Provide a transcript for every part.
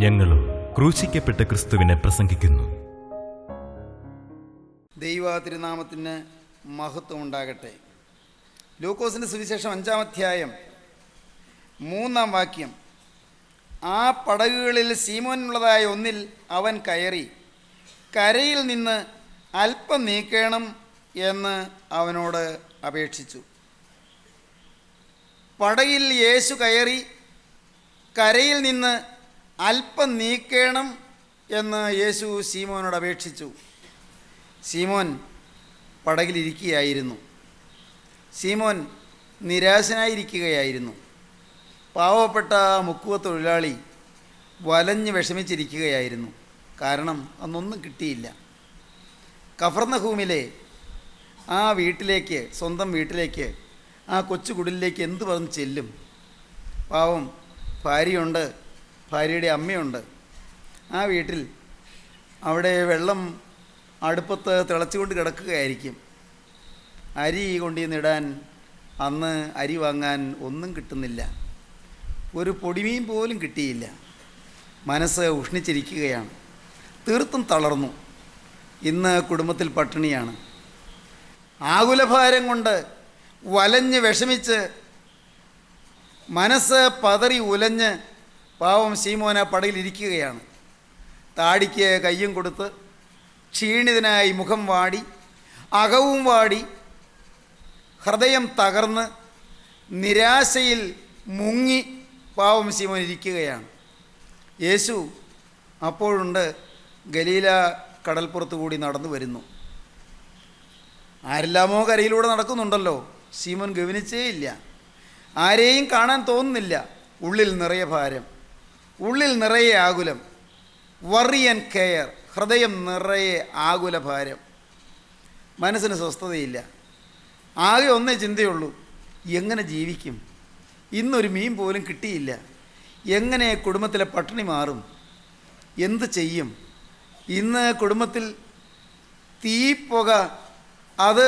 ഞങ്ങളും ക്രൂശിക്കപ്പെട്ട ക്രിസ്തുവിനെ പ്രസംഗിക്കുന്നു. ദൈവ തിരുനാമത്തിന് മഹത്വം ഉണ്ടാകട്ടെ. ലൂക്കോസിൻ്റെ സുവിശേഷം 5-ാം അധ്യായം 3-ാം വാക്യം. ആ പടകുകളിൽ സീമോനുള്ളതായ ഒന്നിൽ അവൻ കയറി കരയിൽ നിന്ന് അല്പം നീക്കണം എന്ന് അവനോട് അപേക്ഷിച്ചു. പടകിൽ യേശു കയറി കരയിൽ നിന്ന് അല്പം നീക്കണം എന്ന് യേശു സീമോനോട് അപേക്ഷിച്ചു. സീമോൻ പടകിലിരിക്കുകയായിരുന്നു. സീമോൻ നിരാശനായിരിക്കുകയായിരുന്നു. പാവപ്പെട്ട മുക്കുവ തൊഴിലാളി വലഞ്ഞ് വിഷമിച്ചിരിക്കുകയായിരുന്നു. കാരണം അന്നൊന്നും കിട്ടിയില്ല. കഫർന്നഹൂമിലെ ആ വീട്ടിലേക്ക്, സ്വന്തം വീട്ടിലേക്ക്, ആ കൊച്ചു കുടിലേക്ക് എന്ത് പറഞ്ഞ് ചെല്ലും? പാവം ഭാര്യയുണ്ട്, ഭാര്യയുടെ അമ്മയുണ്ട്. ആ വീട്ടിൽ അവിടെ വെള്ളം അടുപ്പത്ത് തിളച്ചുകൊണ്ട് കിടക്കുകയായിരിക്കും. അരി കൊണ്ടുവന്നിടാൻ അന്ന് അരി വാങ്ങാൻ ഒന്നും കിട്ടുന്നില്ല. ഒരു പൊടിമീൻ പോലും കിട്ടിയില്ല. മനസ്സ് ഉഷ്ണിച്ചിരിക്കുകയാണ്. തീർത്തും തളർന്നു. ഇന്ന് കുടുംബത്തിൽ പട്ടിണിയാണ്. ആകുലഭാരം കൊണ്ട് വലഞ്ഞ് വിഷമിച്ച് മനസ്സ് പതറി ഉലഞ്ഞ് പാവം സീമോന പടയിലിരിക്കുകയാണ്. താടിക്ക് കയ്യും കൊടുത്ത് ക്ഷീണിതനായി മുഖം വാടി, അകവും വാടി, ഹൃദയം തകർന്ന് നിരാശയിൽ മുങ്ങി പാവം സീമോൻ ഇരിക്കുകയാണ്. യേശു അപ്പോഴുണ്ട് ഗലീല കടൽപ്പുറത്ത് കൂടി നടന്നു വരുന്നു. ആരെല്ലാമോ കരയിലൂടെ നടക്കുന്നുണ്ടല്ലോ. സീമോൻ ഗവനിച്ചേയില്ല. ആരെയും കാണാൻ തോന്നുന്നില്ല. ഉള്ളിൽ നിറയെ ഭാരം, ഉള്ളിൽ നിറയെ ആകുലം, വറി ആൻഡ് കെയർ. ഹൃദയം നിറയെ ആകുല ഭാരം. മനസ്സിന് സ്വസ്ഥതയില്ല. ആകെ ഒന്നേ ചിന്തയുള്ളൂ, എങ്ങനെ ജീവിക്കും? ഇന്നൊരു മീൻ പോലും കിട്ടിയില്ല. എങ്ങനെ കുടുംബത്തിലെ പട്ടിണി മാറും? എന്ത് ചെയ്യും? ഇന്ന് കുടുംബത്തിൽ തീപ്പുക, അത്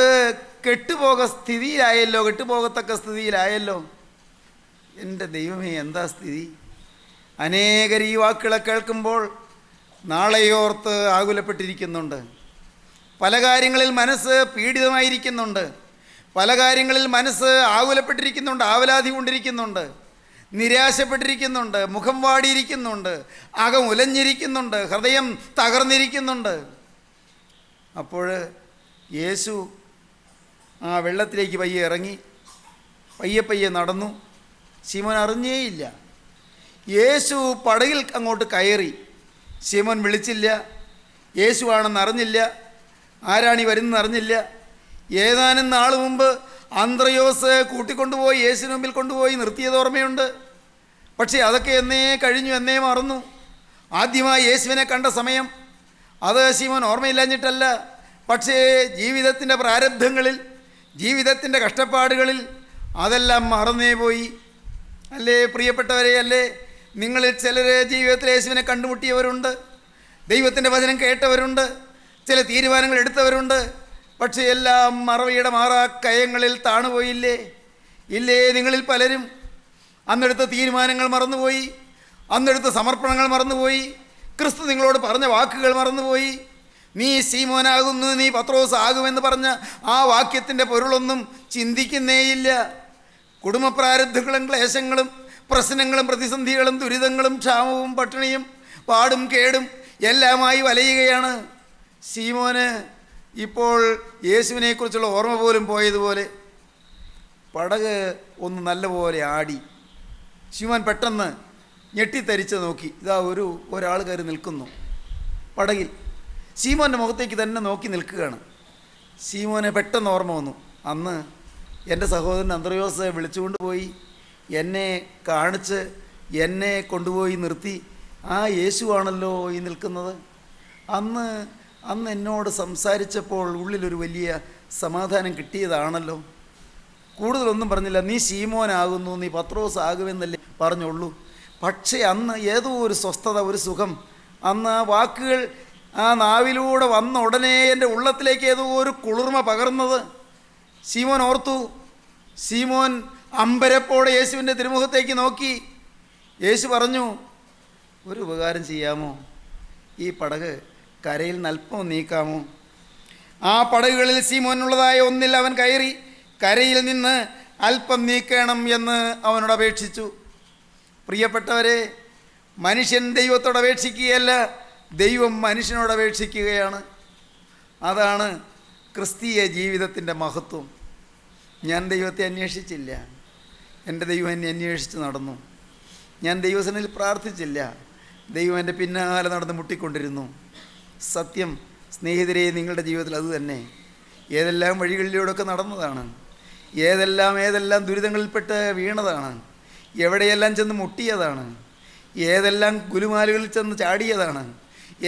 കെട്ടുപോകത്തക്ക സ്ഥിതിയിലായല്ലോ. എൻ്റെ ദൈവമേ, എന്താ സ്ഥിതി? അനേകർ ഈ വാക്കുകളെ കേൾക്കുമ്പോൾ നാളെയോർത്ത് ആകുലപ്പെട്ടിരിക്കുന്നുണ്ട്. പല കാര്യങ്ങളിൽ മനസ്സ് പീഡിതമായിരിക്കുന്നുണ്ട്. പല കാര്യങ്ങളിൽ മനസ്സ് ആകുലപ്പെട്ടിരിക്കുന്നുണ്ട്, ആവലാതി കൊണ്ടിരിക്കുന്നുണ്ട്, നിരാശപ്പെട്ടിരിക്കുന്നുണ്ട്, മുഖം വാടിയിരിക്കുന്നുണ്ട്, അകം ഉലഞ്ഞിരിക്കുന്നുണ്ട്, ഹൃദയം തകർന്നിരിക്കുന്നുണ്ട്. അപ്പോൾ യേശു ആ വെള്ളത്തിലേക്ക് പയ്യെ ഇറങ്ങി പയ്യെ നടന്നു. ശിമോൻ അറിഞ്ഞേയില്ല. യേശു പടകിൽ അങ്ങോട്ട് കയറി. ശിമോൻ വിളിച്ചില്ല, യേശുവാണെന്ന് അറിഞ്ഞില്ല, ആരാണീ വരുന്നതെന്ന് അറിഞ്ഞില്ല. ഏതാനും നാൾ മുമ്പ് അന്ത്രയോസ് കൂട്ടിക്കൊണ്ടുപോയി യേശുവിന് മുമ്പിൽ കൊണ്ടുപോയി നിർത്തിയത് ഓർമ്മയുണ്ട്. പക്ഷേ അതൊക്കെ എന്നേ കഴിഞ്ഞു, എന്നേ മറന്നു. ആദ്യമായി യേശുവിനെ കണ്ട സമയം അത് ശിമോൻ ഓർമ്മയില്ലാഞ്ഞിട്ടല്ല, പക്ഷേ ജീവിതത്തിൻ്റെ പ്രാരബ്ധങ്ങളിൽ, ജീവിതത്തിൻ്റെ കഷ്ടപ്പാടുകളിൽ അതെല്ലാം മറന്നേ പോയി. അല്ലേ പ്രിയപ്പെട്ടവരെ? അല്ലേ നിങ്ങളിൽ ചിലർ ജീവിതത്തിൽ യേശുവിനെ കണ്ടുമുട്ടിയവരുണ്ട്, ദൈവത്തിൻ്റെ വചനം കേട്ടവരുണ്ട്, ചില തീരുമാനങ്ങൾ എടുത്തവരുണ്ട്. പക്ഷേ എല്ലാം മറവിയുടെ മാറാക്കയങ്ങളിൽ താണുപോയില്ലേ? ഇല്ലേ? നിങ്ങളിൽ പലരും അന്നെടുത്ത തീരുമാനങ്ങൾ മറന്നുപോയി, അന്നെടുത്ത സമർപ്പണങ്ങൾ മറന്നുപോയി, ക്രിസ്തു നിങ്ങളോട് പറഞ്ഞ വാക്കുകൾ മറന്നുപോയി. നീ ശീമോനാകുന്നു, നീ പത്രോസ് ആകുമെന്ന് പറഞ്ഞ ആ വാക്യത്തിൻ്റെ പൊരുളൊന്നും ചിന്തിക്കുന്നേയില്ല. കുടുംബ പ്രാരബ്ധങ്ങളും ക്ലേശങ്ങളും പ്രശ്നങ്ങളും പ്രതിസന്ധികളും ദുരിതങ്ങളും ക്ഷാമവും പട്ടിണിയും പാടും കേടും എല്ലാമായി വലയുകയാണ്. ശീമോന് ഇപ്പോൾ യേശുവിനെക്കുറിച്ചുള്ള ഓർമ്മ പോലും പോയതുപോലെ പടക് ഒന്ന് നല്ലപോലെ ആടി. ശിമോൻ പെട്ടെന്ന് ഞെട്ടിത്തരിച്ച് നോക്കി. ഇതാ ഒരാൾ കയറി നിൽക്കുന്നു പടകിൽ. ശീമോൻ്റെ മുഖത്തേക്ക് തന്നെ നോക്കി നിൽക്കുകയാണ്. ശീമോനെ പെട്ടെന്ന് ഓർമ്മ വന്നു, അന്ന് എൻ്റെ സഹോദരൻ അന്ത്രയോസ് വിളിച്ചുകൊണ്ട് പോയി എന്നെ കാണിച്ച് എന്നെ കൊണ്ടുപോയി നിർത്തി ആ യേശുവാണല്ലോ ഈ നിൽക്കുന്നത്. അന്ന് എന്നോട് സംസാരിച്ചപ്പോൾ ഉള്ളിലൊരു വലിയ സമാധാനം കിട്ടിയതാണല്ലോ. കൂടുതലൊന്നും പറഞ്ഞില്ല. നീ ശീമോനാകുന്നു, നീ പത്രോസ് ആകുമെന്നല്ലേ പറഞ്ഞുള്ളൂ. പക്ഷേ അന്ന് ഏതോ ഒരു സ്വസ്ഥത, ഒരു സുഖം, അന്ന് ആ വാക്കുകൾ ആ നാവിലൂടെ വന്ന ഉടനെ എൻ്റെ ഉള്ളത്തിലേക്ക് ഏതോ ഒരു കുളിർമ പകർന്നത് ശീമോൻ ഓർത്തു. ശീമോൻ അമ്പരപ്പോടെ യേശുവിൻ്റെ തിരുമുഖത്തേക്ക് നോക്കി. യേശു പറഞ്ഞു, ഒരു ഉപകാരം ചെയ്യാമോ? ഈ പടക് കരയിൽ നൽപ്പം നീക്കാമോ? ആ പടകുകളിൽ ശീമോനുള്ളതായ ഒന്നിൽ അവൻ കയറി കരയിൽ നിന്ന് അല്പം നീക്കണം എന്ന് അവനോട് അപേക്ഷിച്ചു. പ്രിയപ്പെട്ടവരെ, മനുഷ്യൻ ദൈവത്തോട് അപേക്ഷിക്കുകയല്ല, ദൈവം മനുഷ്യനോട് അപേക്ഷിക്കുകയാണ്. അതാണ് ക്രിസ്തീയ ജീവിതത്തിൻ്റെ മഹത്വം. ഞാൻ ദൈവത്തെ അന്വേഷിച്ചില്ല, എൻ്റെ ദൈവം എന്നെ അന്വേഷിച്ച് നടന്നു. ഞാൻ ദൈവസന്നിധിയിൽ പ്രാർത്ഥിച്ചില്ല, ദൈവം എൻ്റെ പിന്നാലെ നടന്ന് മുട്ടിക്കൊണ്ടിരുന്നു. സത്യം സ്നേഹിതരെ, നിങ്ങളുടെ ജീവിതത്തിൽ അതുതന്നെ. ഏതെല്ലാം വഴികളിലൂടെയൊക്കെ നടന്നതാണ്, ഏതെല്ലാം ദുരിതങ്ങളിൽപ്പെട്ട് വീണതാണ്, എവിടെയെല്ലാം ചെന്ന് മുട്ടിയതാണ്, ഏതെല്ലാം ഗുലുമാലുകളിൽ ചെന്ന് ചാടിയതാണ്,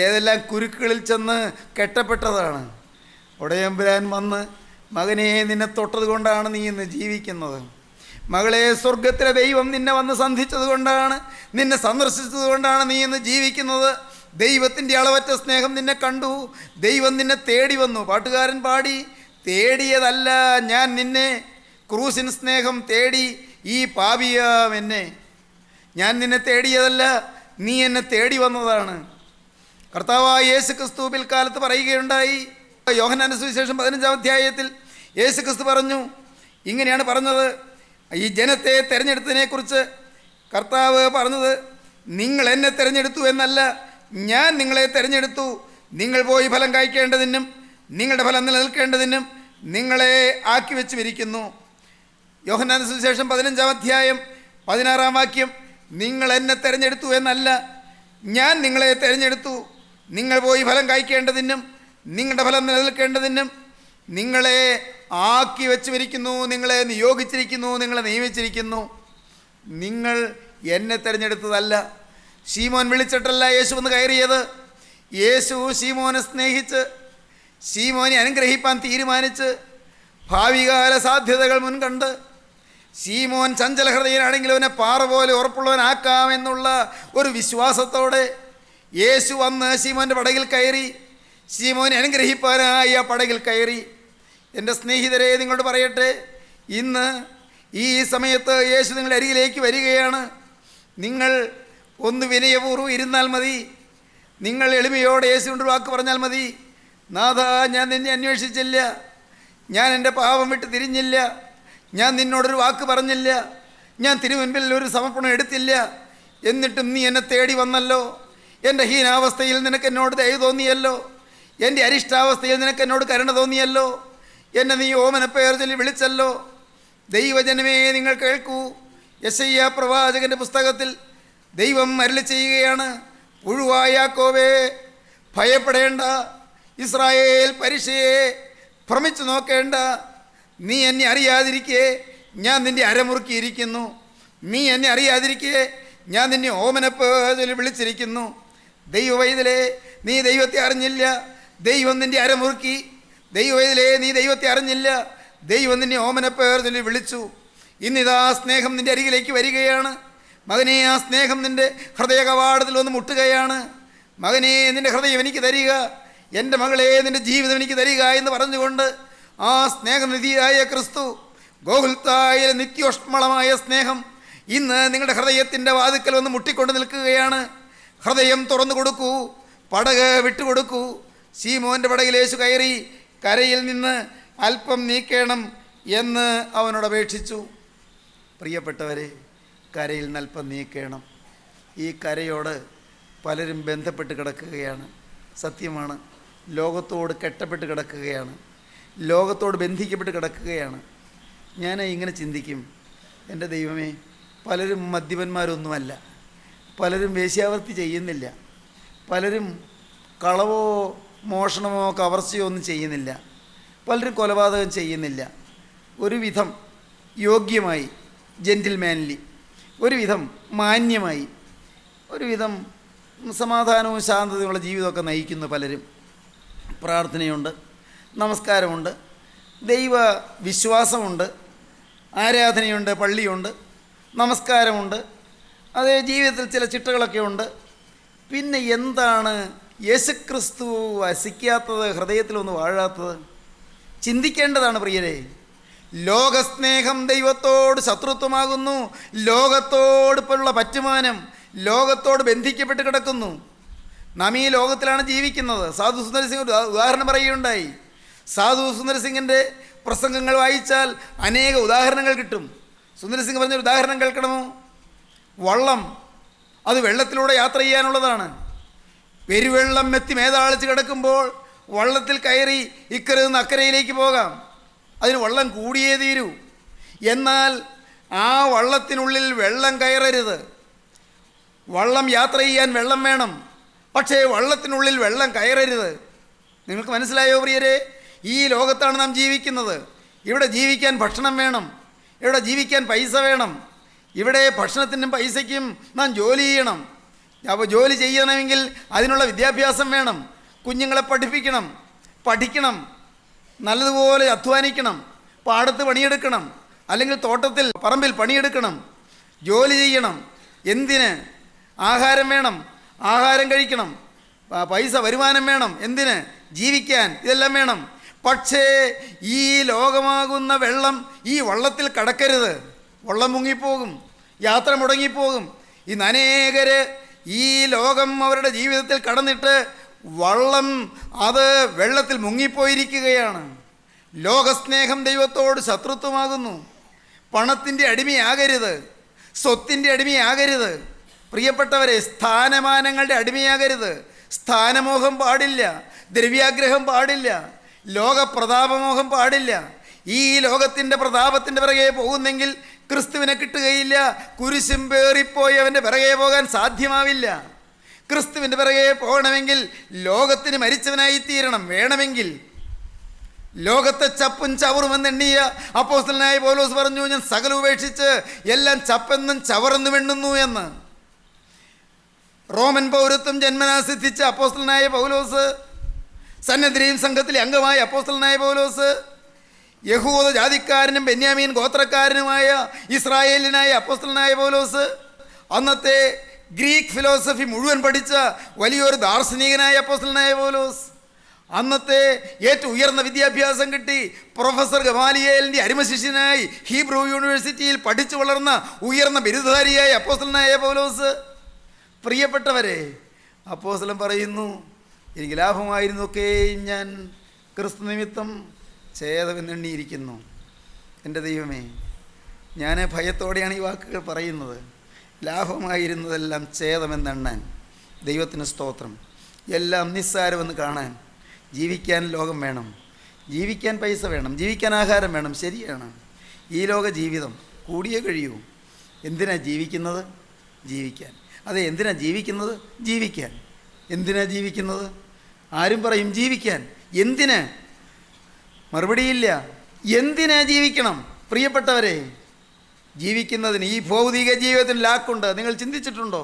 ഏതെല്ലാം കുരുക്കുകളിൽ ചെന്ന് കെട്ടപ്പെട്ടതാണ്. ഉടയമ്പുരാൻ വന്ന്, മകനെ നിന്നെ തൊട്ടത് കൊണ്ടാണ് നീ ഇന്ന് ജീവിക്കുന്നത്, മകളെ സ്വർഗത്തിലെ ദൈവം നിന്നെ വന്ന് സന്ധിച്ചത് കൊണ്ടാണ്, നിന്നെ സന്ദർശിച്ചത് കൊണ്ടാണ് നീ ഇന്ന് ജീവിക്കുന്നത്. ദൈവത്തിൻ്റെ അളവറ്റ സ്നേഹം നിന്നെ കണ്ടു, ദൈവം നിന്നെ തേടി വന്നു. പാട്ടുകാരൻ പാടി, തേടിയതല്ല ഞാൻ നിന്നെ, ക്രൂസിൻ സ്നേഹം തേടി ഈ പാപിയാം എന്നെ. ഞാൻ നിന്നെ തേടിയതല്ല, നീ എന്നെ തേടി വന്നതാണ്. കർത്താവായ യേശു ക്രിസ്തു പിൽക്കാലത്ത് പറയുകയുണ്ടായി. യോഹന്നാന്റെ സുവിശേഷം 15-ാം അധ്യായത്തിൽ യേശു ക്രിസ്തു പറഞ്ഞു, ഇങ്ങനെയാണ് പറഞ്ഞത്, ഈ ജനത്തെ തിരഞ്ഞെടുത്തതിനെക്കുറിച്ച് കർത്താവ് പറഞ്ഞത്, നിങ്ങൾ എന്നെ തിരഞ്ഞെടുത്തു എന്നല്ല, ഞാൻ നിങ്ങളെ തിരഞ്ഞെടുത്തു, നിങ്ങൾ പോയി ഫലം കായ്ക്കേണ്ടതിനും നിങ്ങളുടെ ഫലം നിലനിൽക്കേണ്ടതിനും നിങ്ങളെ ആക്കി വെച്ചുമിരിക്കുന്നു. യോഹന്നാന്റെ സുവിശേഷം 15-ാം അധ്യായം 16-ാം വാക്യം, നിങ്ങൾ എന്നെ തിരഞ്ഞെടുത്തു എന്നല്ല, ഞാൻ നിങ്ങളെ തിരഞ്ഞെടുത്തു, നിങ്ങൾ പോയി ഫലം കായ്ക്കേണ്ടതിനും നിങ്ങളുടെ ഫലം നിലനിൽക്കേണ്ടതിനും നിങ്ങളെ ആക്കി വെച്ചുമിരിക്കുന്നു, നിങ്ങളെ നിയോഗിച്ചിരിക്കുന്നു, നിങ്ങളെ നിയമിച്ചിരിക്കുന്നു. നിങ്ങൾ എന്നെ തിരഞ്ഞെടുത്തതല്ല. ശീമോൻ വിളിച്ചിട്ടല്ല യേശു വന്ന് കയറിയത്. യേശു ശീമോനെ സ്നേഹിച്ച് ശീമോനെ അനുഗ്രഹിപ്പാൻ തീരുമാനിച്ച് ഭാവികാല സാധ്യതകൾ മുൻകണ്ട് ശീമോൻ ചഞ്ചലഹൃദയനാണെങ്കിലും അവനെ പാറ പോലെ ഉറപ്പുള്ളവനാക്കാമെന്നുള്ള ഒരു വിശ്വാസത്തോടെ യേശു വന്ന് ശീമോൻ്റെ പടകിൽ കയറി, ശീമോനെ അനുഗ്രഹിപ്പാനായി ആ പടകിൽ കയറി. എൻ്റെ സ്നേഹിതരെ, നിങ്ങളോട് പറയട്ടെ, ഇന്ന് ഈ സമയത്ത് യേശു നിങ്ങളുടെ അരികിലേക്ക് വരികയാണ്. നിങ്ങൾ ഒന്ന് വിനയപൂർവ്വം ഇരുന്നാൽ മതി. നിങ്ങൾ എളിമയോടെ യേശുവിൻ്റെ വാക്ക് പറഞ്ഞാൽ മതി. നാഥ, ഞാൻ നിന്നെ അന്വേഷിച്ചില്ല, ഞാൻ എൻ്റെ പാപം വിട്ട് തിരിഞ്ഞില്ല, ഞാൻ നിന്നോടൊരു വാക്ക് പറഞ്ഞില്ല, ഞാൻ തിരുമുൻപിൽ ഒരു സമർപ്പണം എടുത്തില്ല, എന്നിട്ടും നീ എന്നെ തേടി വന്നല്ലോ. എൻ്റെ ഹീനാവസ്ഥയിൽ നിനക്ക് എന്നോട് ദയ തോന്നിയല്ലോ, എൻ്റെ അരിഷ്ടാവസ്ഥയിൽ നിനക്ക് എന്നോട് കരുണ തോന്നിയല്ലോ, എന്നെ നീ ഓമനപ്പേർ ചൊല്ലി വിളിച്ചല്ലോ. ദൈവജനമേ, നിങ്ങൾ കേൾക്കൂ. യെശയ്യാ പ്രവാചകൻ്റെ പുസ്തകത്തിൽ ദൈവം അരുളി ചെയ്യുകയാണ്, പുഴുവായ യാക്കോബേ, ഭയപ്പെടേണ്ട. ഇസ്രായേൽ പരിശയെ ഭ്രമിച്ചു നോക്കേണ്ട. നീ എന്നെ അറിയാതിരിക്കെ ഞാൻ നിൻ്റെ അരമുറുക്കിയിരിക്കുന്നു. നീ എന്നെ അറിയാതിരിക്കെ ഞാൻ നിന്നെ ഓമനപ്പേർ വിളിച്ചിരിക്കുന്നു. ദൈവവൈതലേ, നീ ദൈവത്തെ അറിഞ്ഞില്ല, ദൈവം നിൻ്റെ അരമുറുക്കി. ദൈവവൈതലേ, നീ ദൈവത്തെ അറിഞ്ഞില്ല, ദൈവം നിന്നെ ഓമനപ്പേർ ചൊല്ലി വിളിച്ചു. ഇന്നിതാ സ്നേഹം നിൻ്റെ അരികിലേക്ക് വരികയാണ്. മകനെ, ആ സ്നേഹം നിൻ്റെ ഹൃദയ കവാടത്തിൽ ഒന്ന് മുട്ടുകയാണ്. മകനെ, നിൻ്റെ ഹൃദയം എനിക്ക് തരിക, എൻ്റെ മകളെ, നിൻ്റെ ജീവിതം എനിക്ക് തരിക എന്ന് പറഞ്ഞുകൊണ്ട് ആ സ്നേഹനിധിയായ ക്രിസ്തു, ഗോകുൽത്തായിലെ നിത്യോഷ്മളമായ സ്നേഹം ഇന്ന് നിങ്ങളുടെ ഹൃദയത്തിൻ്റെ വാതിക്കൽ ഒന്ന് മുട്ടിക്കൊണ്ട് നിൽക്കുകയാണ്. ഹൃദയം തുറന്നു കൊടുക്കൂ, പടക് വിട്ടുകൊടുക്കൂ. ശീമോൻ്റെ പടകിൽ യേശു കയറി കരയിൽ നിന്ന് അല്പം നീക്കണം എന്ന് അവനോട് അപേക്ഷിച്ചു. പ്രിയപ്പെട്ടവരെ, കരയിൽ നിന്ന് അല്പം നീക്കണം. ഈ കരയോട് പലരും ബന്ധപ്പെട്ട് കിടക്കുകയാണ്. സത്യമാണ്, ലോകത്തോട് കെട്ടപ്പെട്ട് കിടക്കുകയാണ്, ലോകത്തോട് ബന്ധിക്കപ്പെട്ട് കിടക്കുകയാണ്. ഞാൻ ഇങ്ങനെ ചിന്തിക്കും, എൻ്റെ ദൈവമേ, പലരും മദ്യപന്മാരൊന്നുമല്ല, പലരും വേശ്യാവൃത്തി ചെയ്യുന്നില്ല, പലരും കളവോ മോഷണമോ കവർച്ചയോ ഒന്നും ചെയ്യുന്നില്ല, പലരും കൊലപാതകം ചെയ്യുന്നില്ല. ഒരുവിധം യോഗ്യമായി, ജെൻറ്റിൽമാൻലി, ഒരുവിധം മാന്യമായി, ഒരുവിധം സമാധാനവും ശാന്തതയുള്ള ജീവിതമൊക്കെ നയിക്കുന്നു പലരും. പ്രാർത്ഥനയുണ്ട്, നമസ്കാരമുണ്ട്, ദൈവ വിശ്വാസമുണ്ട്, ആരാധനയുണ്ട്, പള്ളിയുണ്ട്, നമസ്കാരമുണ്ട്, അതേ ജീവിതത്തിൽ ചില ചിട്ടകളൊക്കെ ഉണ്ട്. പിന്നെ എന്താണ് യേശുക്രിസ്തു വസിക്കാത്തത്, ഹൃദയത്തിലൊന്ന് വാഴാത്തത്? ചിന്തിക്കേണ്ടതാണ് പ്രിയരെ. ലോകസ്നേഹം ദൈവത്തോട് ശത്രുത്വമാകുന്നു. ലോകത്തോടിപ്പോഴുള്ള പറ്റുമാനം ലോകത്തോട് ബന്ധിക്കപ്പെട്ട് കിടക്കുന്നു. നാം ഈ ലോകത്തിലാണ് ജീവിക്കുന്നത്. സാധു സുന്ദർ സിംഗ് ഒരു ഉദാഹരണം പറയുകയുണ്ടായി. സാധു സുന്ദർ സിംഗിൻ്റെ പ്രസംഗങ്ങൾ വായിച്ചാൽ അനേക ഉദാഹരണങ്ങൾ കിട്ടും. സുന്ദർ സിംഗ് പറഞ്ഞൊരു ഉദാഹരണം കേൾക്കണമോ? വള്ളം അത് വെള്ളത്തിലൂടെ യാത്ര ചെയ്യാനുള്ളതാണ്. പെരുവെള്ളം മെത്തി മേതാളിച്ച് കിടക്കുമ്പോൾ വള്ളത്തിൽ കയറി ഇക്കരെ നിന്ന് അക്കരയിലേക്ക് പോകാം. അതിന് വള്ളം കൂടിയേ തീരൂ. എന്നാൽ ആ വള്ളത്തിനുള്ളിൽ വെള്ളം കയറരുത്. വള്ളം യാത്ര ചെയ്യാൻ വെള്ളം വേണം, പക്ഷേ വള്ളത്തിനുള്ളിൽ വെള്ളം കയറരുത്. നിങ്ങൾക്ക് മനസ്സിലായോ പ്രിയരെ? ഈ ലോകത്താണ് നാം ജീവിക്കുന്നത്. ഇവിടെ ജീവിക്കാൻ ഭക്ഷണം വേണം, ഇവിടെ ജീവിക്കാൻ പൈസ വേണം. ഇവിടെ ഭക്ഷണത്തിനും പൈസയ്ക്കും നാം ജോലി ചെയ്യണം. അപ്പോൾ ജോലി ചെയ്യണമെങ്കിൽ അതിനുള്ള വിദ്യാഭ്യാസം വേണം. കുഞ്ഞുങ്ങളെ പഠിക്കണം, നല്ലതുപോലെ അധ്വാനിക്കണം, പാടത്ത് പണിയെടുക്കണം, അല്ലെങ്കിൽ തോട്ടത്തിൽ പറമ്പിൽ പണിയെടുക്കണം, ജോലി ചെയ്യണം. എന്തിന്? ആഹാരം വേണം, ആഹാരം കഴിക്കണം, പൈസ വരുമാനം വേണം. എന്തിന്? ജീവിക്കാൻ. ഇതെല്ലാം വേണം. പക്ഷേ ഈ ലോകമാകുന്ന വെള്ളം ഈ വള്ളത്തിൽ കടക്കരുത്. വള്ളം മുങ്ങിപ്പോകും, യാത്ര മുടങ്ങിപ്പോകും. ഇന്ന് അനേകര് ഈ ലോകം അവരുടെ ജീവിതത്തിൽ കടന്നിട്ട് വള്ളം അത് വെള്ളത്തിൽ മുങ്ങിപ്പോയിരിക്കുകയാണ്. ലോകസ്നേഹം ദൈവത്തോട് ശത്രുത്വമാകുന്നു. പണത്തിൻ്റെ അടിമയാകരുത്, സ്വത്തിൻ്റെ അടിമയാകരുത്. പ്രിയപ്പെട്ടവരെ, സ്ഥാനമാനങ്ങളുടെ അടിമയാകരുത്. സ്ഥാനമോഹം പാടില്ല, ദ്രവ്യാഗ്രഹം പാടില്ല, ലോകപ്രതാപമോഹം പാടില്ല. ഈ ലോകത്തിൻ്റെ പ്രതാപത്തിൻ്റെ പിറകെ പോകുന്നെങ്കിൽ ക്രിസ്തുവിനെ കിട്ടുകയില്ല. കുരിശും പേറിപ്പോയവൻ്റെ പിറകെ പോകാൻ സാധ്യമാവില്ല. ക്രിസ്തുവിൻ്റെ പിറകെ പോകണമെങ്കിൽ ലോകത്തിന് മരിച്ചവനായിത്തീരണം. വേണമെങ്കിൽ ലോകത്തെ ചപ്പും ചവറുമെന്നെണ്ണിയ അപ്പോസ്തലനായ പൗലോസ് പറഞ്ഞു, ഞാൻ സകല ഉപേക്ഷിച്ച് എല്ലാം ചപ്പെന്നും ചവറെന്നും എണ്ണുന്നു എന്ന്. റോമൻ പൗരത്വം ജന്മനാ സിദ്ധിച്ച അപ്പോസ്തലനായ പൗലോസ്, സന്നദ്ധരെയും സംഘത്തിലെ അംഗമായ അപ്പോസ്തലനായ പൗലോസ്, യഹൂദ ജാതിക്കാരനും ബെന്യാമീൻ ഗോത്രക്കാരനുമായ ഇസ്രായേലിനായ അപ്പോസ്തലനായ പൗലോസ്, അന്നത്തെ ഗ്രീക്ക് ഫിലോസഫി മുഴുവൻ പഠിച്ച വലിയൊരു ദാർശനികനായ അപ്പോസ്തലനായ പൗലോസ്, അന്നത്തെ ഏറ്റവും ഉയർന്ന വിദ്യാഭ്യാസം കിട്ടി പ്രൊഫസർ ഗമാലിയേലിൻ്റെ അരുമശിഷ്യനായി ഹീബ്രു യൂണിവേഴ്സിറ്റിയിൽ പഠിച്ചു വളർന്ന ഉയർന്ന ബിരുദധാരിയായ അപ്പോസ്തലനായ പൗലോസ്. പ്രിയപ്പെട്ടവരെ, അപ്പോസ്തലൻ പറയുന്നു, എനിക്ക് ലാഭമായിരുന്നൊക്കെയും ഞാൻ ക്രിസ്തു നിമിത്തം ഛേദമെന്നെണ്ണിയിരിക്കുന്നു. എൻ്റെ ദൈവമേ, ഞാൻ ഭയത്തോടെയാണ് ഈ വാക്കുകൾ പറയുന്നത്. ലാഭമായിരുന്നതെല്ലാം ഛേദമെന്നെണ്ണാൻ. ദൈവത്തിന് സ്തോത്രം. എല്ലാം നിസ്സാരമെന്ന് കാണാൻ. ജീവിക്കാൻ ലോകം വേണം, ജീവിക്കാൻ പൈസ വേണം, ജീവിക്കാൻ ആഹാരം വേണം. ശരിയാണ്, ഈ ലോക ജീവിതം കൂടിയേ കഴിയൂ. എന്തിനാ ജീവിക്കുന്നത്? ജീവിക്കാൻ. അതെ, എന്തിനാ ജീവിക്കുന്നത്? ജീവിക്കാൻ. എന്തിനാ ജീവിക്കുന്നത്? ആരും പറയും ജീവിക്കാൻ. എന്തിന്? മറുപടിയില്ല. എന്തിനാ ജീവിക്കണം? പ്രിയപ്പെട്ടവരെ, ജീവിക്കുന്നതിന് ഈ ഭൗതിക ജീവിതത്തിന് ലാക്കുണ്ട്. നിങ്ങൾ ചിന്തിച്ചിട്ടുണ്ടോ?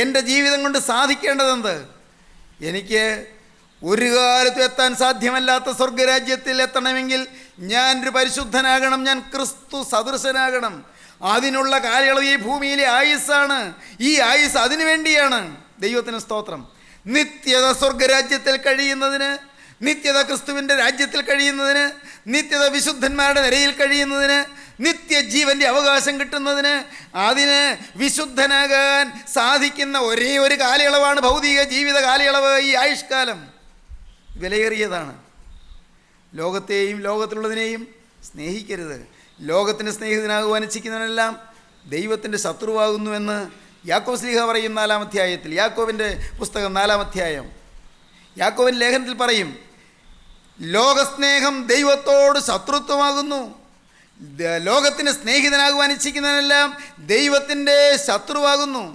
എൻ്റെ ജീവിതം കൊണ്ട് സാധിക്കേണ്ടതെന്ത്? എനിക്ക് ഒരു കാലത്തും എത്താൻ സാധ്യമല്ലാത്ത സ്വർഗരാജ്യത്തിൽ എത്തണമെങ്കിൽ ഞാനൊരു പരിശുദ്ധനാകണം, ഞാൻ ക്രിസ്തു സദൃശനാകണം. അതിനുള്ള കാലയളവ് ഈ ഭൂമിയിലെ ആയുസ്സാണ്. ഈ ആയുസ് അതിനു വേണ്ടിയാണ്. ദൈവത്തിന് സ്തോത്രം. നിത്യത സ്വർഗരാജ്യത്തിൽ കഴിയുന്നതിന്, നിത്യത ക്രിസ്തുവിൻ്റെ രാജ്യത്തിൽ കഴിയുന്നതിന്, നിത്യത വിശുദ്ധന്മാരുടെ നിരയിൽ കഴിയുന്നതിന്, നിത്യജീവൻ്റെ അവകാശം കിട്ടുന്നതിന്, അതിന് വിശുദ്ധനാകാൻ സാധിക്കുന്ന ഒരേ ഒരു കാലയളവാണ് ഭൗതിക ജീവിത കാലയളവ്, ഈ ആയുഷ്കാലം. വിലയേറിയതാണ്. ലോകത്തെയും ലോകത്തിലുള്ളതിനെയും സ്നേഹിക്കരുത്. ലോകത്തിൻ്റെ സ്നേഹിതനാകുവാൻ ഇച്ഛിക്കുന്നവനെല്ലാം ദൈവത്തിൻ്റെ ശത്രുവാകുന്നുവെന്ന് യാക്കോബ് ശ്ലീഹ പറയും 4-ാം അധ്യായത്തിൽ. യാക്കോബിൻ്റെ പുസ്തകം 4-ാം അധ്യായം. യാക്കോബിൻ്റെ ലേഖനത്തിൽ പറയും, ലോകസ്നേഹം ദൈവത്തോട് ശത്രുത്വമാകുന്നു. ലോകത്തിന് സ്നേഹിതനാകുവാൻ ഇച്ഛിക്കുന്നവനെല്ലാം ദൈവത്തിൻ്റെ ശത്രുവാകുന്നു.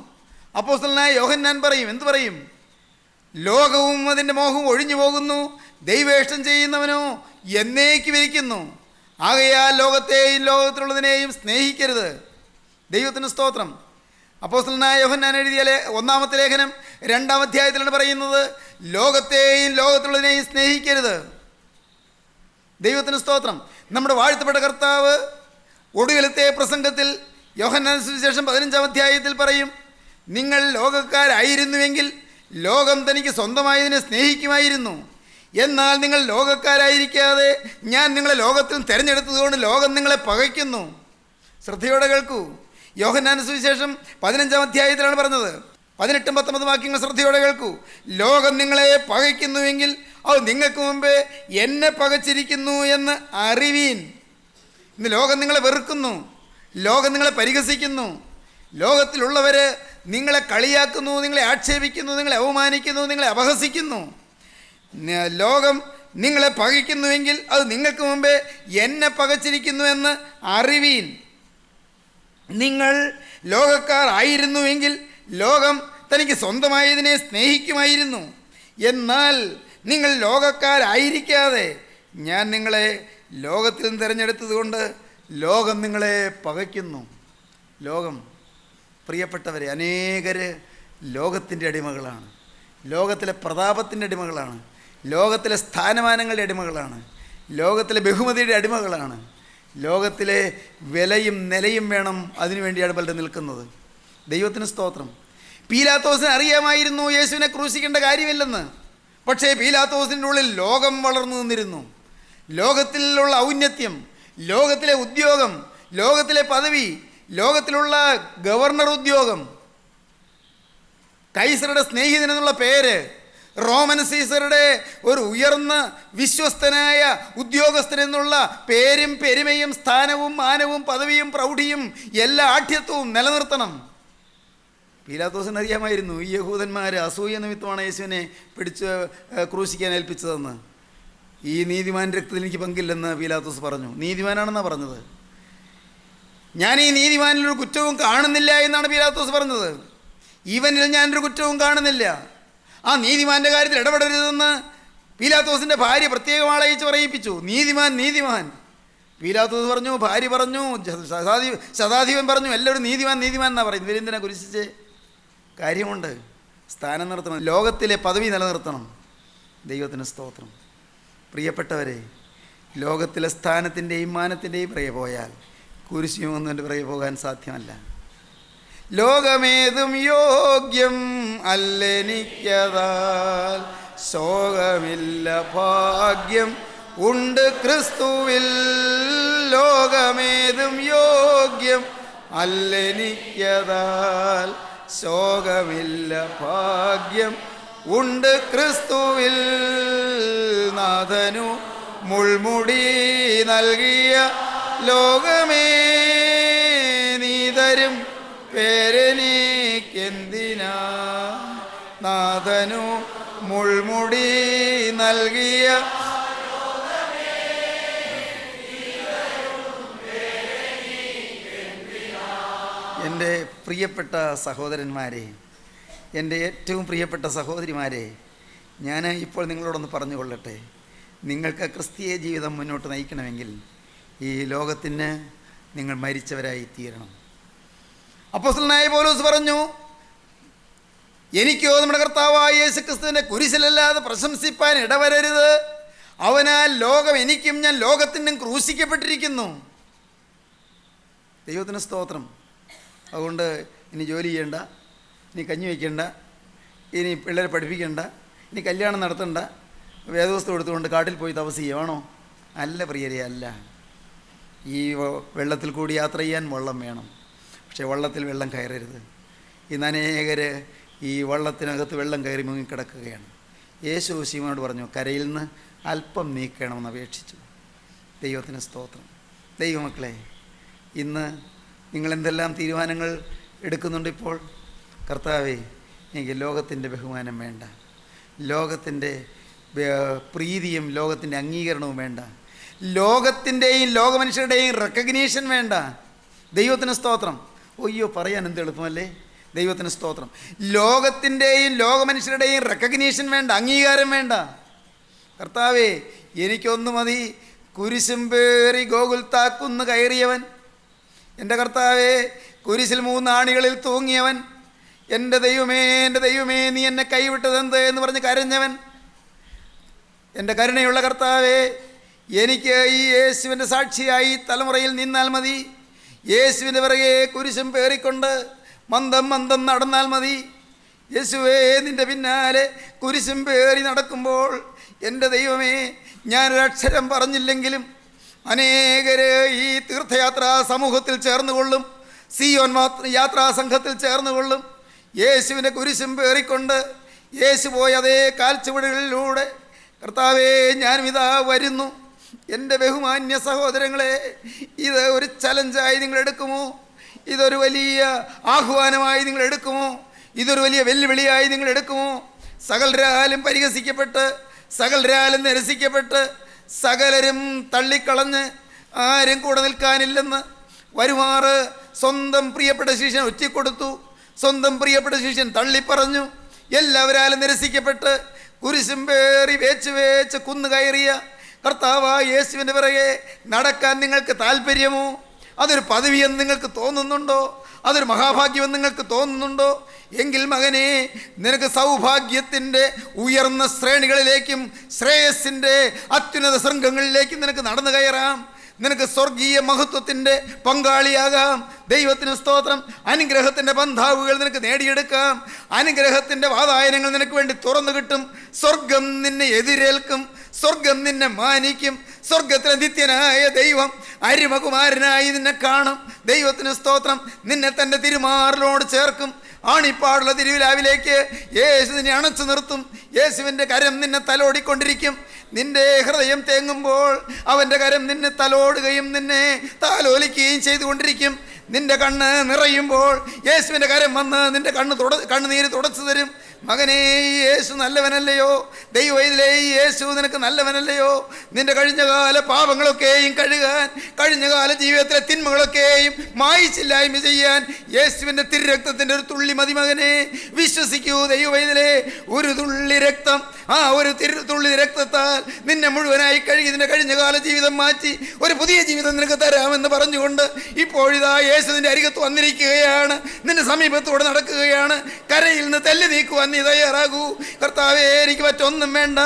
അപ്പോസ്തലനായ യോഹന്നാൻ പറയും, എന്തു പറയും? ലോകവും അതിൻ്റെ മോഹവും ഒഴിഞ്ഞു പോകുന്നു, ദൈവേഷ്ടം ചെയ്യുന്നവനോ എന്നേക്കും ഇരിക്കുന്നു. ആകയാൽ ലോകത്തെയും ലോകത്തിലുള്ളതിനെയും സ്നേഹിക്കരുത്. ദൈവത്തിന് സ്തോത്രം. അപ്പോസ്തലനായ യോഹന്നാൻ എഴുതിയ 1-ാമത്തെ ലേഖനം 2-ാം അധ്യായത്തിലാണ് പറയുന്നത്, ലോകത്തെയും ലോകത്തിലുള്ളതിനെയും സ്നേഹിക്കരുത്. ദൈവത്തിന് സ്തോത്രം. നമ്മുടെ വാഴ്ത്തപ്പെട്ട കർത്താവ് ഒടുവിലത്തെ പ്രസംഗത്തിൽ യോഹന്നാൻ സുവിശേഷം 15-ാം അധ്യായത്തിൽ പറയും, നിങ്ങൾ ലോകക്കാരായിരുന്നുവെങ്കിൽ ലോകം തനിക്ക് സ്വന്തമായതിനെ സ്നേഹിക്കുമായിരുന്നു. എന്നാൽ നിങ്ങൾ ലോകക്കാരായിരിക്കാതെ ഞാൻ നിങ്ങളെ ലോകത്തിൽ തിരഞ്ഞെടുത്തതുകൊണ്ട് ലോകം നിങ്ങളെ പകയ്ക്കുന്നു. ശ്രദ്ധയോടെ കേൾക്കൂ. യോഹന്നാൻ സുവിശേഷം 15-ാം അധ്യായത്തിലാണ് പറഞ്ഞത്. 18-19 വാക്യങ്ങൾ ശ്രദ്ധയോടെ കേൾക്കൂ. ലോകം നിങ്ങളെ പകയ്ക്കുന്നുവെങ്കിൽ അത് നിങ്ങൾക്ക് മുമ്പേ എന്നെ പകച്ചിരിക്കുന്നു എന്ന് അറിവീൻ. ഇന്ന് ലോകം നിങ്ങളെ വെറുക്കുന്നു, ലോകം നിങ്ങളെ പരിഹസിക്കുന്നു, ലോകത്തിലുള്ളവർ നിങ്ങളെ കളിയാക്കുന്നു, നിങ്ങളെ ആക്ഷേപിക്കുന്നു, നിങ്ങളെ അവമാനിക്കുന്നു, നിങ്ങളെ അപഹസിക്കുന്നു. ലോകം നിങ്ങളെ പകയ്ക്കുന്നുവെങ്കിൽ അത് നിങ്ങൾക്ക് മുമ്പേ എന്നെ പകച്ചിരിക്കുന്നു എന്ന് അറിവീൻ. നിങ്ങൾ ലോകക്കാർ ആയിരുന്നുവെങ്കിൽ ലോകം തനിക്ക് സ്വന്തമായതിനെ സ്നേഹിക്കുമായിരുന്നു. എന്നാൽ നിങ്ങൾ ലോകക്കാരായിരിക്കാതെ ഞാൻ നിങ്ങളെ ലോകത്തിൽ നിന്ന് തിരഞ്ഞെടുത്തതുകൊണ്ട് ലോകം നിങ്ങളെ പകയ്ക്കുന്നു. ലോകം, പ്രിയപ്പെട്ടവരെ, അനേകർ ലോകത്തിൻ്റെ അടിമകളാണ്, ലോകത്തിലെ പ്രതാപത്തിൻ്റെ അടിമകളാണ്, ലോകത്തിലെ സ്ഥാനമാനങ്ങളുടെ അടിമകളാണ്, ലോകത്തിലെ ബഹുമതിയുടെ അടിമകളാണ്. ലോകത്തിലെ വിലയും നിലയും വേണം, അതിനുവേണ്ടിയാണ് പലരും നിൽക്കുന്നത്. ദൈവത്തിന് സ്തോത്രം. പീലാത്തോസിന് അറിയാമായിരുന്നു യേശുവിനെ ക്രൂശിക്കേണ്ട കാര്യമില്ലെന്ന്. പക്ഷേ പീലാത്തോസിൻ്റെ ഉള്ളിൽ ലോകം വളർന്നു നിന്നിരുന്നു. ലോകത്തിലുള്ള ഔന്നത്യം, ലോകത്തിലെ ഉദ്യോഗം, ലോകത്തിലെ പദവി, ലോകത്തിലുള്ള ഗവർണർ ഉദ്യോഗം, കൈസറുടെ സ്നേഹിതൻ എന്നുള്ള പേര്, റോമൻ സീസറുടെ ഒരു ഉയർന്ന വിശ്വസ്തനായ ഉദ്യോഗസ്ഥൻ എന്നുള്ള പേരും പെരുമയും സ്ഥാനവും മാനവും പദവിയും പ്രൗഢിയും എല്ലാ ആഠ്യത്വവും നിലനിർത്തണം. പീലാത്തോസിന് അറിയാമായിരുന്നു ഈ യഹൂദന്മാർ അസൂയ നിമിത്തമാണ് യേശുവിനെ പിടിച്ച് ക്രൂശിക്കാൻ ഏൽപ്പിച്ചതെന്ന്. ഈ നീതിമാൻ രക്തത്തിൽ എനിക്ക് പങ്കില്ലെന്ന് പീലാത്തോസ് പറഞ്ഞു. നീതിമാനാണെന്നാണ് പറഞ്ഞത്. ഞാൻ ഈ നീതിമാനിലൊരു കുറ്റവും കാണുന്നില്ല എന്നാണ് പീലാത്തോസ് പറഞ്ഞത്. ഇവനിൽ ഞാനൊരു കുറ്റവും കാണുന്നില്ല. ആ നീതിമാൻ്റെ കാര്യത്തിൽ ഇടപെടരുതെന്ന് പീലാത്തോസിൻ്റെ ഭാര്യ പ്രത്യേകം ആളയച്ച് പറയിപ്പിച്ചു. നീതിമാൻ, നീതിമാൻ. പീലാത്തോസ് പറഞ്ഞു, ഭാര്യ പറഞ്ഞു, ശതാധിപൻ പറഞ്ഞു, എല്ലാവരും നീതിമാൻ, നീതിമാൻ എന്നാണ് പറയുന്നത്. ഇവരെന്തിനാ കുരിശിച്ച്? കാര്യമുണ്ട്. സ്ഥാനം നിർത്തണം, ലോകത്തിലെ പദവി നിലനിർത്തണം. ദൈവത്തിന് സ്തോത്രം. പ്രിയപ്പെട്ടവരെ, ലോകത്തിലെ സ്ഥാനത്തിൻ്റെയും മാനത്തിൻ്റെയും പിറകെ പോയാൽ കുരിശുമൊന്നും പിറകെ പോകാൻ സാധ്യമല്ല. ലോകമേതും യോഗ്യം അല്ലെനിക്കതാൽ ശോകമില്ല ഭാഗ്യം ഉണ്ട് ക്രിസ്തുവിൽ. ലോകമേതും യോഗ്യം അല്ലെനിക്കതാൽ ശോകമില്ല ഭാഗ്യം ഉണ്ട് ക്രിസ്തുവിൽ. നാഥനു മുൾമുടി നൽകിയ ലോകമേ, നീ തരും പേരെനിക്കെന്തിനാ. നാഥനു മുൾമുടി നൽകിയ എൻ്റെ പ്രിയപ്പെട്ട സഹോദരന്മാരെ, എൻ്റെ ഏറ്റവും പ്രിയപ്പെട്ട സഹോദരിമാരെ, ഞാൻ ഇപ്പോൾ നിങ്ങളോടൊന്ന് പറഞ്ഞുകൊള്ളട്ടെ. നിങ്ങൾക്ക് ക്രിസ്തീയ ജീവിതം മുന്നോട്ട് നയിക്കണമെങ്കിൽ ഈ ലോകത്തിന് നിങ്ങൾ മരിച്ചവരായി തീരണം. അപ്പോസ്തലനായ പൗലോസ് പറഞ്ഞു, എനിക്കോ നമ്മുടെ കർത്താവായ യേശു ക്രിസ്തുവിൻ്റെ കുരിശിലല്ലാതെ പ്രശംസിപ്പാൻ ഇടവരരുത്. അവനാൽ ലോകം എനിക്കും ഞാൻ ലോകത്തിനും ക്രൂശിക്കപ്പെട്ടിരിക്കുന്നു. ദൈവത്തിന് സ്തോത്രം. അതുകൊണ്ട് ഇനി ജോലി ചെയ്യണ്ട, ഇനി കഞ്ഞി വയ്ക്കണ്ട, ഇനി പിള്ളേരെ പഠിപ്പിക്കണ്ട, ഇനി കല്യാണം നടത്തണ്ട, വേദവസ്തു എടുത്തുകൊണ്ട് കാട്ടിൽ പോയി തപസ് ചെയ്യുവാണോ? അല്ല പ്രിയരെ, അല്ല. ഈ വെള്ളത്തിൽ കൂടി യാത്ര ചെയ്യാൻ വെള്ളം വേണം. പക്ഷേ വള്ളത്തിൽ വെള്ളം കയറരുത്. ഇന്ന് അനേകർ ഈ വള്ളത്തിനകത്ത് വെള്ളം കയറി മുങ്ങിക്കിടക്കുകയാണ്. യേശു ശിവനോട് പറഞ്ഞു, കരയിൽ നിന്ന് അല്പം നീക്കണമെന്ന് അപേക്ഷിച്ചു. ദൈവത്തിന് സ്തോത്രം. ദൈവമക്കളെ, ഇന്ന് നിങ്ങളെന്തെല്ലാം തീരുമാനങ്ങൾ എടുക്കുന്നുണ്ട് ഇപ്പോൾ? കർത്താവേ, എനിക്ക് ലോകത്തിൻ്റെ ബഹുമാനം വേണ്ട, ലോകത്തിൻ്റെ പ്രീതിയും ലോകത്തിൻ്റെ അംഗീകരണവും വേണ്ട, ലോകത്തിൻ്റെയും ലോകമനുഷ്യരുടെയും റെക്കഗ്നീഷൻ വേണ്ട. ദൈവത്തിന് സ്തോത്രം. ഒയ്യോ, പറയാൻ എന്ത് എളുപ്പമല്ലേ. ദൈവത്തിന് സ്തോത്രം. ലോകത്തിൻ്റെയും ലോകമനുഷ്യരുടെയും റെക്കഗ്നീഷൻ വേണ്ട, അംഗീകാരം വേണ്ട. കർത്താവേ, എനിക്കൊന്നു മതി. കുരിശും പേറി ഗോകുൽത്താക്കുന്ന് കയറിയവൻ, എൻ്റെ കർത്താവേ, കുരിശിൽ 3 ആണികളിൽ തൂങ്ങിയവൻ, എൻ്റെ ദൈവമേ, എൻ്റെ ദൈവമേ, നീ എന്നെ കൈവിട്ടതെന്ത് എന്ന് പറഞ്ഞ് കരഞ്ഞവൻ, എൻ്റെ കരുണയുള്ള കർത്താവേ, എനിക്ക് ഈ യേശുവിൻ്റെ സാക്ഷിയായി തലമുറയിൽ നിന്നാൽ മതി. യേശുവിൻ്റെ പിറകെ കുരിശും പേറിക്കൊണ്ട് മന്ദം മന്ദം നടന്നാൽ മതി. യേശുവേ, നിൻ്റെ പിന്നാലെ കുരിശും പേറി നടക്കുമ്പോൾ എൻ്റെ ദൈവമേ, ഞാനൊരക്ഷരം പറഞ്ഞില്ലെങ്കിലും അനേകര് ഈ തീർത്ഥയാത്രാ സമൂഹത്തിൽ ചേർന്നുകൊള്ളും, സിയോൻ യാത്രാ സംഘത്തിൽ ചേർന്നുകൊള്ളും. യേശുവിൻ്റെ കുരിശും പേറിക്കൊണ്ട് യേശു പോയ അതേ കാൽച്ചുവടുകളിലൂടെ കർത്താവേ, ഞാനും ഇതാ വരുന്നു. എൻ്റെ ബഹുമാന്യ സഹോദരങ്ങളെ, ഇത് ഒരു ചലഞ്ചായി നിങ്ങൾ എടുക്കുമോ? ഇതൊരു വലിയ ആഹ്വാനമായി നിങ്ങൾ എടുക്കുമോ? ഇതൊരു വലിയ വെല്ലുവിളിയായി നിങ്ങൾ എടുക്കുമോ? സകലരാലും പരിഹസിക്കപ്പെട്ട്, സകലരാലും നിരസിക്കപ്പെട്ട്, സകലരും തള്ളിക്കളഞ്ഞ് ആരും കൂടെ നിൽക്കാനില്ലെന്ന് വരുമാറ് സ്വന്തം പ്രിയപ്പെട്ട ശിഷ്യൻ ഒറ്റിക്കൊടുത്തു. സ്വന്തം പ്രിയപ്പെട്ട ശിഷ്യൻ തള്ളിപ്പറഞ്ഞു. എല്ലാവരാലും നിരസിക്കപ്പെട്ട് കുരിശും പേറി വേച്ച് വേച്ച് കുന്നു കയറിയ കർത്താവായ യേശുവിൻ്റെ പിറകെ നടക്കാൻ നിങ്ങൾക്ക് താല്പര്യമോ? അതൊരു പദവിയെന്ന് നിങ്ങൾക്ക് തോന്നുന്നുണ്ടോ? അതൊരു മഹാഭാഗ്യമെന്ന് നിങ്ങൾക്ക് തോന്നുന്നുണ്ടോ? എങ്കിൽ മകനെ, നിനക്ക് സൗഭാഗ്യത്തിൻ്റെ ഉയർന്ന ശ്രേണികളിലേക്കും ശ്രേയസിൻ്റെ അത്യുന്നത ശൃംഗങ്ങളിലേക്കും നിനക്ക് നടന്നു കയറാം. നിനക്ക് സ്വർഗീയ മഹത്വത്തിൻ്റെ പങ്കാളിയാകാം. ദൈവത്തിന് സ്തോത്രം. അനുഗ്രഹത്തിൻ്റെ ബന്ധാവുകൾ നിനക്ക് നേടിയെടുക്കാം. അനുഗ്രഹത്തിൻ്റെ വാതായനങ്ങൾ നിനക്ക് വേണ്ടി തുറന്നു കിട്ടും. സ്വർഗം നിന്നെ എതിരേൽക്കും. സ്വർഗം നിന്നെ മാനിക്കും. സ്വർഗത്തിലെ നിത്യനായ ദൈവം അരിമകുമാരനായി നിന്നെ കാണും. ദൈവത്തിന് സ്തോത്രം. നിന്നെ തൻ്റെ തിരുമാറിലോട് ചേർക്കും. ആണിപ്പാടുള്ള തിരുവിലാവിലേക്ക് യേശു നിന്നെ അണച്ചു നിർത്തും. യേശുവിൻ്റെ കരം നിന്നെ തലോടിക്കൊണ്ടിരിക്കും. നിന്റെ ഹൃദയം തേങ്ങുമ്പോൾ അവൻ്റെ കരം നിന്നെ തലോടുകയും നിന്നെ താലോലിക്കുകയും ചെയ്തുകൊണ്ടിരിക്കും. നിന്റെ കണ്ണ് നിറയുമ്പോൾ യേശുവിൻ്റെ കരം വന്ന് നിന്റെ കണ്ണുനീര് തുടച്ചു തരും. മകനേ, യേശു നല്ലവനല്ലയോ? ദൈവത്തിലെ യേശു നിനക്ക് നല്ലവനല്ലയോ? നിന്റെ കഴിഞ്ഞകാല പാപങ്ങളൊക്കെയും കഴുകാൻ, കഴിഞ്ഞകാല ജീവിതത്തിലെ തിന്മകളൊക്കെയും മായിച്ചില്ലായ്മ ചെയ്യാൻ യേശുവിൻ്റെ തിരുരക്തത്തിൻ്റെ ഒരു തുള്ളി മതി മകനെ. വിശ്വസിക്കൂ ദൈവത്തിലെ, ഒരു തുള്ളി രക്തം, ആ ഒരു തുള്ളി രക്തത്താൽ നിന്നെ മുഴുവനായി കഴുകി നിന്റെ കഴിഞ്ഞകാല ജീവിതം മാറ്റി ഒരു പുതിയ ജീവിതം നിനക്ക് തരാമെന്ന് പറഞ്ഞുകൊണ്ട് ഇപ്പോഴിതാ യേശു നിന്റെ അരികത്ത് വന്നിരിക്കുകയാണ്. നിന്റെ സമീപത്തോടെ നടക്കുകയാണ്. കരയിൽ നിന്ന് തല്ലി നീക്കുവാൻ നീ തയ്യാറാകൂ. കർത്താവേ, എനിക്ക് മറ്റൊന്നും വേണ്ട,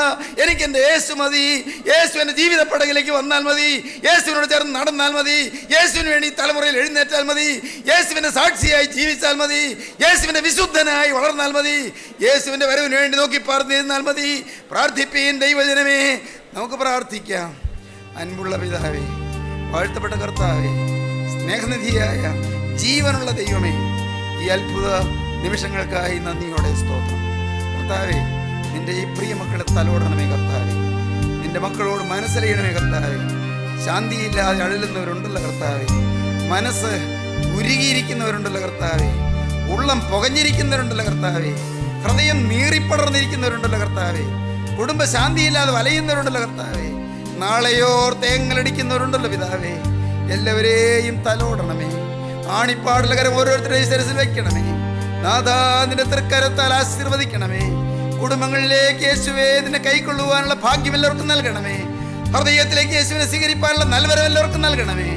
എനിക്ക് എൻ്റെ യേശു മതി. യേശു എൻ്റെ ജീവിത പടകിലേക്ക് വന്നാൽ മതി. യേശുവിനോട് ചേർന്ന് നടന്നാൽ മതി. യേശുവിന് വേണ്ടി തലമുറയിൽ എഴുന്നേറ്റാൽ മതി. യേശുവിൻ്റെ സാക്ഷിയായി ജീവിച്ചാൽ മതി. യേശുവിൻ്റെ വിശുദ്ധനായി വളർന്നാൽ മതി. യേശുവിൻ്റെ വരവിന് വേണ്ടി നോക്കി പറഞ്ഞിരുന്നാൽ മതി. പ്രാർത്ഥിപ്പീൻ ദൈവജനമേ, നമുക്ക് പ്രാർത്ഥിക്കാം. അൻപുള്ള പിതാവേ, വാഴ്ത്തപ്പെട്ട കർത്താവേ, സ്നേഹനിധിയായ ജീവനുള്ള ദൈവമേ, ഈ അത്ഭുത നിമിഷങ്ങൾക്കായി നന്ദിയോടെ സ്തോത്രം. കർത്താവേ, നിന്റെ ഈ പ്രിയ മക്കളെ തലോടണമേ കർത്താവേ. നിന്റെ മക്കളോട് മനസ്സിലയണമേ കർത്താവേ. ശാന്തിയില്ലാതെ അഴലുന്നവരുണ്ടല്ലോ കർത്താവേ, മനസ്സ് ഉരുകിയിരിക്കുന്നവരുണ്ടല്ലോ കർത്താവേ, ഉള്ളം പുകഞ്ഞിരിക്കുന്നവരുണ്ടല്ലോ കർത്താവേ, ഹൃദയം നീറിപ്പടർന്നിരിക്കുന്നവരുണ്ടല്ലോ കർത്താവേ, കുടുംബ ശാന്തിയില്ലാതെ വലയുന്നവരുണ്ടല്ലോ കർത്താവേ, നാളെയോർ തേങ്ങലടിക്കുന്നവരുണ്ടല്ലോ പിതാവേ. എല്ലാവരെയും തലോടണമേ. ആണിപ്പാടുള്ള കരം ഓരോരുത്തരുടെയും ശിരസിൽ വെക്കണമേ. നാഥാ, നിന്റെ തൃക്കരത്താൽ ആശീർവദിക്കണമേ. കുടുംബങ്ങളിലേക്ക് യേശുവേ നിന്നെ കൈക്കൊള്ളുവാനുള്ള ഭാഗ്യം എല്ലാവർക്കും നൽകണമേ. ഹൃദയത്തിലേക്ക് യേശുവിനെ സ്വീകരിക്കാനുള്ള നൽവരം എല്ലാവർക്കും നൽകണമേ.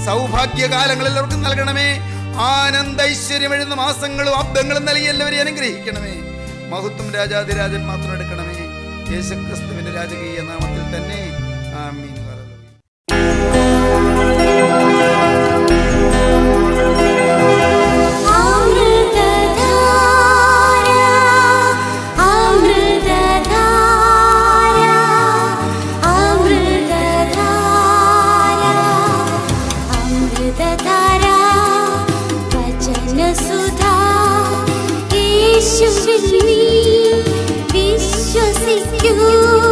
സൗഭാഗ്യകാലങ്ങൾ എല്ലാവർക്കും നൽകണമേ. ആനന്ദ ഐശ്വര്യം എഴുന്ന മാസങ്ങളും അബ്ദങ്ങളും നൽകി എല്ലാവരെയും അനുഗ്രഹിക്കണമേ. മഹത്വം രാജാതിരാജൻ മാത്രം എടുക്കണമേ. യേശുക്രിസ്തുവിന്റെ രാജകീയ നാമത്തിൽ തന്നെ ആമീൻ. വിശ്വസിക്കൂ.